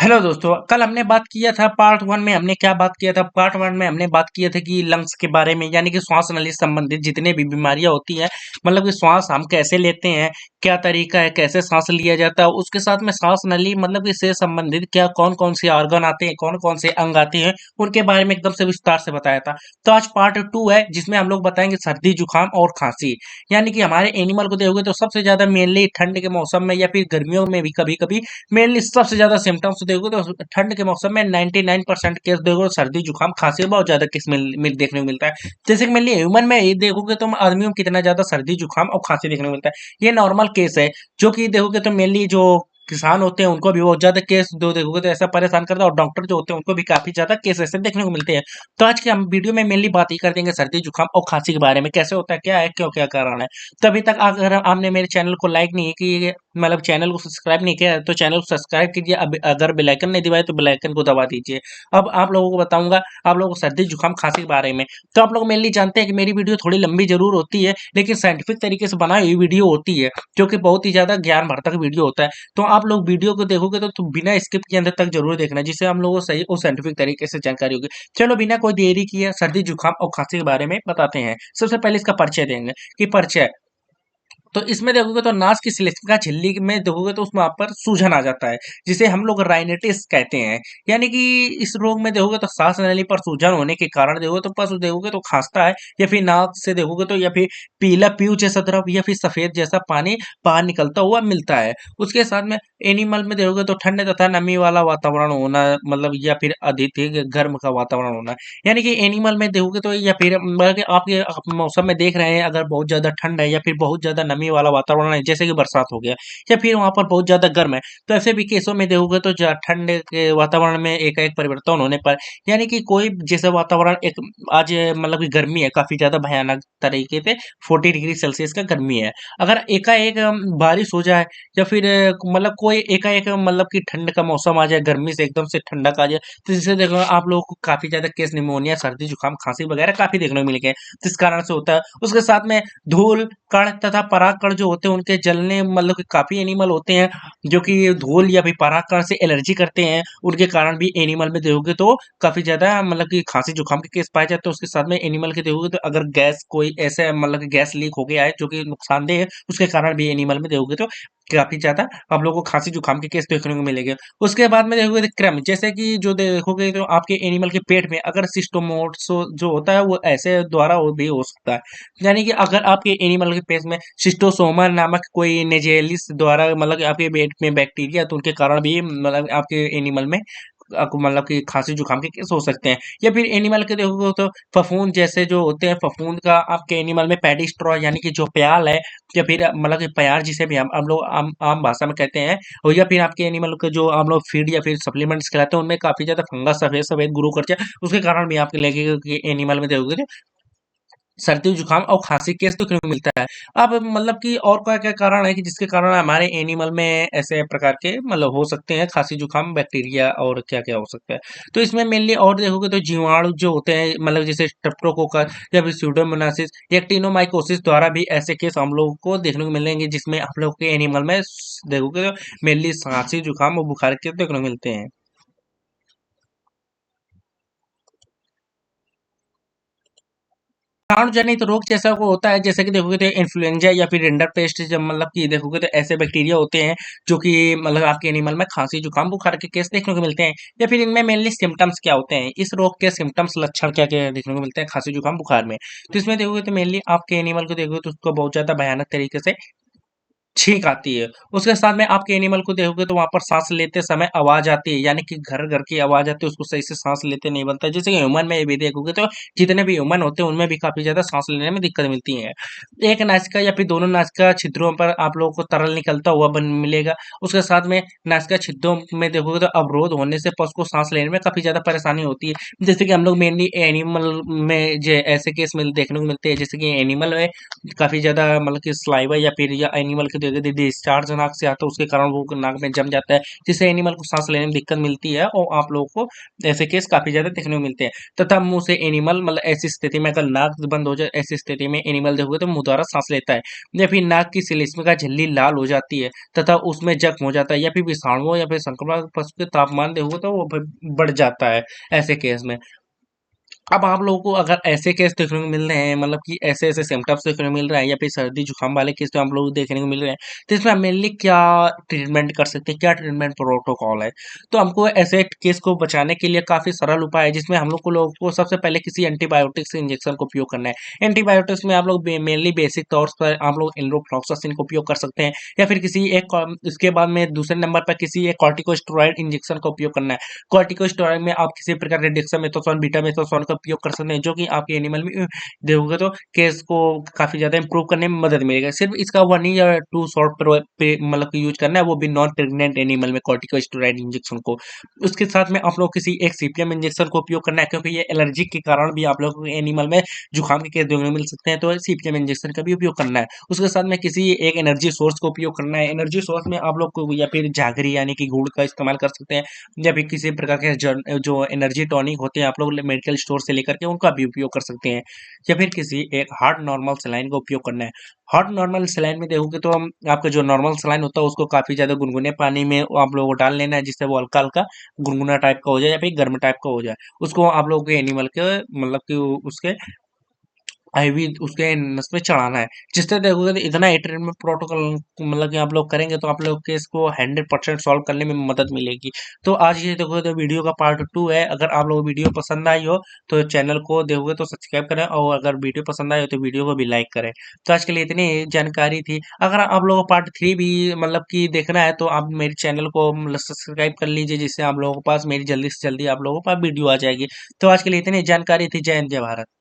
Hello दोस्तों, कल हमने बात किया था पार्ट वन में। हमने क्या बात किया था? पार्ट वन में हमने बात किया था कि लंग्स के बारे में, यानी कि श्वास नली से संबंधित जितने भी बीमारियां होती हैं, मतलब कि श्वास हम कैसे लेते हैं, क्या तरीका है, कैसे सांस लिया जाता है। उसके साथ में सांस नली मतलब कि से संबंधित क्या कौन कौन से ऑर्गन आते हैं, कौन कौन से अंग आते हैं, उनके बारे में एकदम से विस्तार से बताया था। तो आज पार्ट टू है, जिसमें हम लोग बताएंगे सर्दी जुकाम और खांसी। यानी कि हमारे एनिमल को देखोगे तो सबसे ज्यादा मेनली ठंड के मौसम में या फिर गर्मियों में भी कभी कभी मेनली सबसे ज्यादा सिम्टम्स देखोगे तो ठंड के मौसम में 99% केस देखोगे सर्दी जुकाम खांसी बहुत ज्यादा केस देखने को मिलता है। जैसे कि मेनली ह्यूमन में ये देखोगे तो आदमियों में कितना ज्यादा सर्दी जुकाम और खांसी देखने को मिलता है, ये नॉर्मल केस है। जो कि देखोगे तो मेनली जो किसान होते हैं उनको भी बहुत ज्यादा केस दो देखोगे तो ऐसा परेशान करता है, और डॉक्टर जो होते हैं उनको भी काफी ज्यादा केस ऐसे देखने को मिलते हैं। तो आज के हम वीडियो में मेनली बात ही कर देंगे सर्दी जुकाम और खांसी के बारे में, कैसे होता है, क्या है, क्यों, क्या कारण है। तो अभी तक अगर आपने मेरे चैनल को लाइक नहीं किया, मतलब चैनल को सब्सक्राइब नहीं किया है, तो चैनल को सब्सक्राइब कीजिए। अब अगर बेल आइकन नहीं दबाए तो बेल आइकन को दबा दीजिए। अब आप लोगों को बताऊंगा, आप लोगों को सर्दी जुकाम खांसी के बारे में। तो आप लोग मेनली जानते हैं कि मेरी वीडियो थोड़ी लंबी जरूर होती है, लेकिन साइंटिफिक तरीके से बनाई हुई वीडियो होती है, जो कि बहुत ही ज्यादा ज्ञानवर्धक वीडियो होता है। तो आप लोग वीडियो को देखोगे तो बिना स्किप के अंदर तक जरूर देखना, जिससे हम लोगों को सही और साइंटिफिक तरीके से जानकारी होगी। चलो बिना कोई देरी किए सर्दी जुकाम और खांसी के बारे में बताते हैं। सबसे पहले इसका परिचय देंगे कि परिचय। तो इसमें देखोगे तो नाक की श्लेष्मिका झिल्ली में देखोगे तो उसमें वहाँ पर सूजन आ जाता है, जिसे हम लोग राइनेटिस कहते हैं। यानी कि इस रोग में देखोगे तो सांस नली पर सूजन होने के कारण देखोगे तो पशु देखोगे तो खांसता है, या फिर नाक से देखोगे तो या फिर पीला पीऊ जैसा द्रव या फिर सफेद जैसा पानी बाहर निकलता हुआ मिलता है। उसके साथ में एनिमल में देखोगे तो ठंडे तथा नमी वाला वातावरण होना, मतलब या फिर अधिक गर्म का वातावरण होना। यानी कि एनिमल में देखोगे तो या फिर मतलब कि आप मौसम में देख रहे हैं, अगर बहुत ज्यादा ठंड है या फिर बहुत ज्यादा नमी वाला वातावरण है, जैसे कि बरसात हो गया, या फिर वहां पर बहुत ज्यादा गर्म है, तो ऐसे भी केसों में देखोगे तो ठंड के वातावरण में एकाएक परिवर्तन होने पर, यानी कि कोई जैसे वातावरण एक आज मतलब कि गर्मी है, काफी ज्यादा भयानक तरीके से 40 डिग्री सेल्सियस का गर्मी है। अगर एकाएक बारिश हो जाए, या फिर मतलब कोई एकाएक मतलब कि ठंड का मौसम आ जाए, गर्मी से एकदम से ठंडक आ जाए, तो जिससे देखो आप लोगों को काफी ज्यादा केस निमोनिया, सर्दी जुकाम, खांसी वगैरह काफी देखने को मिलेंगे, जिस कारण से होता है। उसके साथ में धूल कण तथा परागकण जो होते हैं उनके जलने, मतलब कि काफी एनिमल होते हैं जो कि धूल या फिर परागकण से एलर्जी करते हैं, उनके कारण भी एनिमल में देखोगे तो काफी ज्यादा मतलब कि खांसी जुकाम के केस पाए जाते हैं। उसके साथ में एनिमल के देखोगे तो अगर गैस कोई ऐसे मतलब कि गैस लीक हो गया है जो कि नुकसानदेह है, उसके कारण भी एनिमल में देखोगे तो काफी ज्यादा आप लोगों को खांसी जुकाम के केस देखने को मिलेंगे। उसके बाद में देखोगे तो क्रम, जैसे कि जो देखोगे तो आपके एनिमल के पेट में अगर सिस्टोमोटो जो होता है वो ऐसे द्वारा भी हो सकता है। यानी कि अगर आपके एनिमल के पेट में शिस्टोसोमा नामक कोई नेजेलिस द्वारा मतलब कि आपके पेट में बैक्टीरिया, तो उनके कारण भी मतलब आपके एनिमल में आपको मतलब कि खांसी जुकाम के केस हो सकते हैं। या फिर एनिमल के देखोगे तो फफूंद जैसे जो होते हैं, फफूंद का आपके एनिमल में पैडी स्ट्रॉ यानी कि जो प्याल है, या फिर मतलब कि प्यार जिसे भी हम लोग आम आम भाषा में कहते हैं, और या फिर आपके एनिमल के जो हम लोग फीड या फिर सप्लीमेंट्स खिलाते हैं उनमें काफी ज्यादा फंगस सफेद सफेद ग्रो करते हैं, उसके कारण भी आपके लगेगा कि एनिमल में देखोगे सर्दी जुकाम और खांसी केस तो क्यों मिलता है। अब मतलब कि और क्या क्या कारण है कि जिसके कारण हमारे एनिमल में ऐसे प्रकार के मतलब हो सकते हैं खांसी जुकाम, बैक्टीरिया और क्या क्या हो सकता है। तो इसमें मेनली और देखोगे तो जीवाणु जो होते हैं, मतलब जैसे स्ट्रेप्टोकोकस या फिर स्यूडोमोनासिस या टिनोमाइकोसिस द्वारा भी ऐसे केस हम लोगों को देखने को मिलेंगे, जिसमें आप लोग के एनिमल में देखोगे तो मेनली खांसी जुकाम और बुखार के देखने को मिलते हैं। कीटाणु जनित रोग जैसा को होता है, जैसे कि देखोगे तो इन्फ्लुएंजा या फिर रिंडरपेस्ट, जब मतलब कि देखोगे तो ऐसे बैक्टीरिया होते हैं जो कि मतलब आपके एनिमल में खांसी जुकाम बुखार के केस देखने को मिलते हैं। या फिर इनमें मेनली सिम्टम्स क्या होते हैं, इस रोग के सिम्टम्स लक्षण क्या क्या देखने को मिलते हैं खांसी जुकाम बुखार में। तो इसमें देखोगे तो मेनली आपके एनिमल को देखोगे तो उसको बहुत ज्यादा भयानक तरीके से छींक आती है। उसके साथ में आपके एनिमल को देखोगे तो वहाँ पर साँस लेते समय आवाज़ आती है, यानी कि घर-घर की आवाज़ आती है, उसको सही से साँस लेते नहीं बनता है। जैसे कि ह्यूमन में भी देखोगे तो जितने भी ह्यूमन होते हैं, उनमें भी काफ़ी ज़्यादा साँस लेने में दिक्कत मिलती है। एक नासिका या फिर दोनों नासिका छिद्रों पर आप लोगों को तरल निकलता हुआ बन मिलेगा। उसके साथ में नासिका छिद्रों में देखोगे तो अवरोध होने से पशु को साँस लेने में काफ़ी ज़्यादा परेशानी होती है। जैसे कि हम लोग मेनली एनिमल में जो ऐसे केस देखने को मिलते हैं, जैसे कि एनिमल है काफ़ी ज़्यादा मतलब कि सलाइवा या फिर या एनिमल के देखिए डिस्चार्ज नाक से आता है, उसके कारण वो नाक में जम जाता है, जिससे एनिमल को सांस लेने में दिक्कत मिलती है और आप लोगों को ऐसे केस काफी ज्यादा देखने को मिलते हैं। तथा मुंह से एनिमल मतलब ऐसी स्थिति में अगर नाक बंद हो जाए, ऐसी स्थिति में एनिमल देखोगे तो मुंह द्वारा सांस लेता है, या फिर नाक की सिलिस्म का झिल्ली लाल हो जाती है तथा उसमें जख्म हो जाता है, या फिर विषाणुओं या फिर संक्रमण पशु के तापमान देखोगे तो वो बढ़ जाता है ऐसे केस में। अब आप लोगों को अगर ऐसे केस देखने को मिल रहे हैं, मतलब कि ऐसे-ऐसे सिम्पटम्स देखने को मिल रहे हैं या फिर सर्दी-जुकाम वाले केस जो हम लोग देखने को मिल रहे हैं, तो इसमें हम मेनली क्या ट्रीटमेंट कर सकते हैं, क्या ट्रीटमेंट प्रोटोकॉल है? तो हमको ऐसे केस को बचाने के लिए काफ़ी सरल उपाय है, जिसमें हम लोगों को सबसे पहले किसी एंटीबायोटिक्स इंजेक्शन का उपयोग करना है। एंटीबायोटिक्स में आप लोग मेनली बेसिक तौर पर आप लोग एनरोफ्लॉक्सासिन का उपयोग कर सकते हैं, या फिर किसी एक इसके बाद में दूसरे नंबर पर किसी एक कॉर्टिकोस्टेरॉइड इंजेक्शन का उपयोग करना है। कॉर्टिकोस्टेरॉइड में आप किसी प्रकार के डेक्सामेथासोन, बीटामेथासोन का उपयोग कर सकते हैं, जो कि आपके एनिमल में देखोगे तो केस को काफ़ी ज़्यादा इम्प्रूव करने में मदद मिलेगा। सिर्फ इसका 1 या 2 शॉट पे मतलब कि यूज़ करना है, वो भी नॉन प्रेग्नेंट एनिमल में कॉर्टिकोस्टेरॉइड इंजेक्शन को। उसके साथ में आप लोग किसी एक सीपीएम इंजेक्शन का उपयोग करना है, क्योंकि ये एलर्जी के कारण भी आप लोगों को एनिमल में जुकाम के केस देखने को मिल सकते हैं, तो सीपीएम इंजेक्शन का भी उपयोग करना है। उसके साथ में किसी एक एनर्जी सोर्स का उपयोग करना है। एनर्जी सोर्स में आप लोग को या फिर जागरी यानी कि गुड़ का इस्तेमाल कर सकते हैं, या फिर किसी प्रकार के जो एनर्जी टॉनिक होते हैं आप लोग मेडिकल स्टोर से लेकर के उनका भी उपयोग कर सकते हैं, या फिर किसी एक हार्ड नॉर्मल सलाइन का उपयोग करना है। हार्ड नॉर्मल सलाइन में देखोगे तो हम आपका जो नॉर्मल सलाइन होता है उसको काफ़ी ज़्यादा गुनगुने पानी में आप लोगों को डाल लेना है, जिससे वो हल्का हल्का गुनगुना टाइप का हो जाए या फिर गर्म टाइप का हो जाए। उसको आप लोगों के एनिमल के मतलब कि उसके आईवी उसके नस में चढ़ाना है, जिससे देखोगे तो इतना ही ट्रीटमेंट प्रोटोकॉल मतलब कि आप लोग करेंगे तो आप लोग के इसको 100% सॉल्व करने में मदद मिलेगी। तो आज ये देखोगे तो वीडियो का पार्ट 2 है। अगर आप लोग वीडियो पसंद आई हो तो चैनल को देखोगे तो सब्सक्राइब करें, और अगर वीडियो पसंद आई हो तो वीडियो को भी लाइक करें। तो आज के लिए इतनी ही जानकारी थी। अगर आप लोगों को पार्ट 3 भी मतलब कि देखना है तो आप मेरे चैनल को मतलब सब्सक्राइब कर लीजिए, जिससे आप लोगों के पास मेरी जल्दी से जल्दी आप लोगों के पास वीडियो आ जाएगी। तो आज के लिए इतनी जानकारी थी। जय हिंद, जय भारत।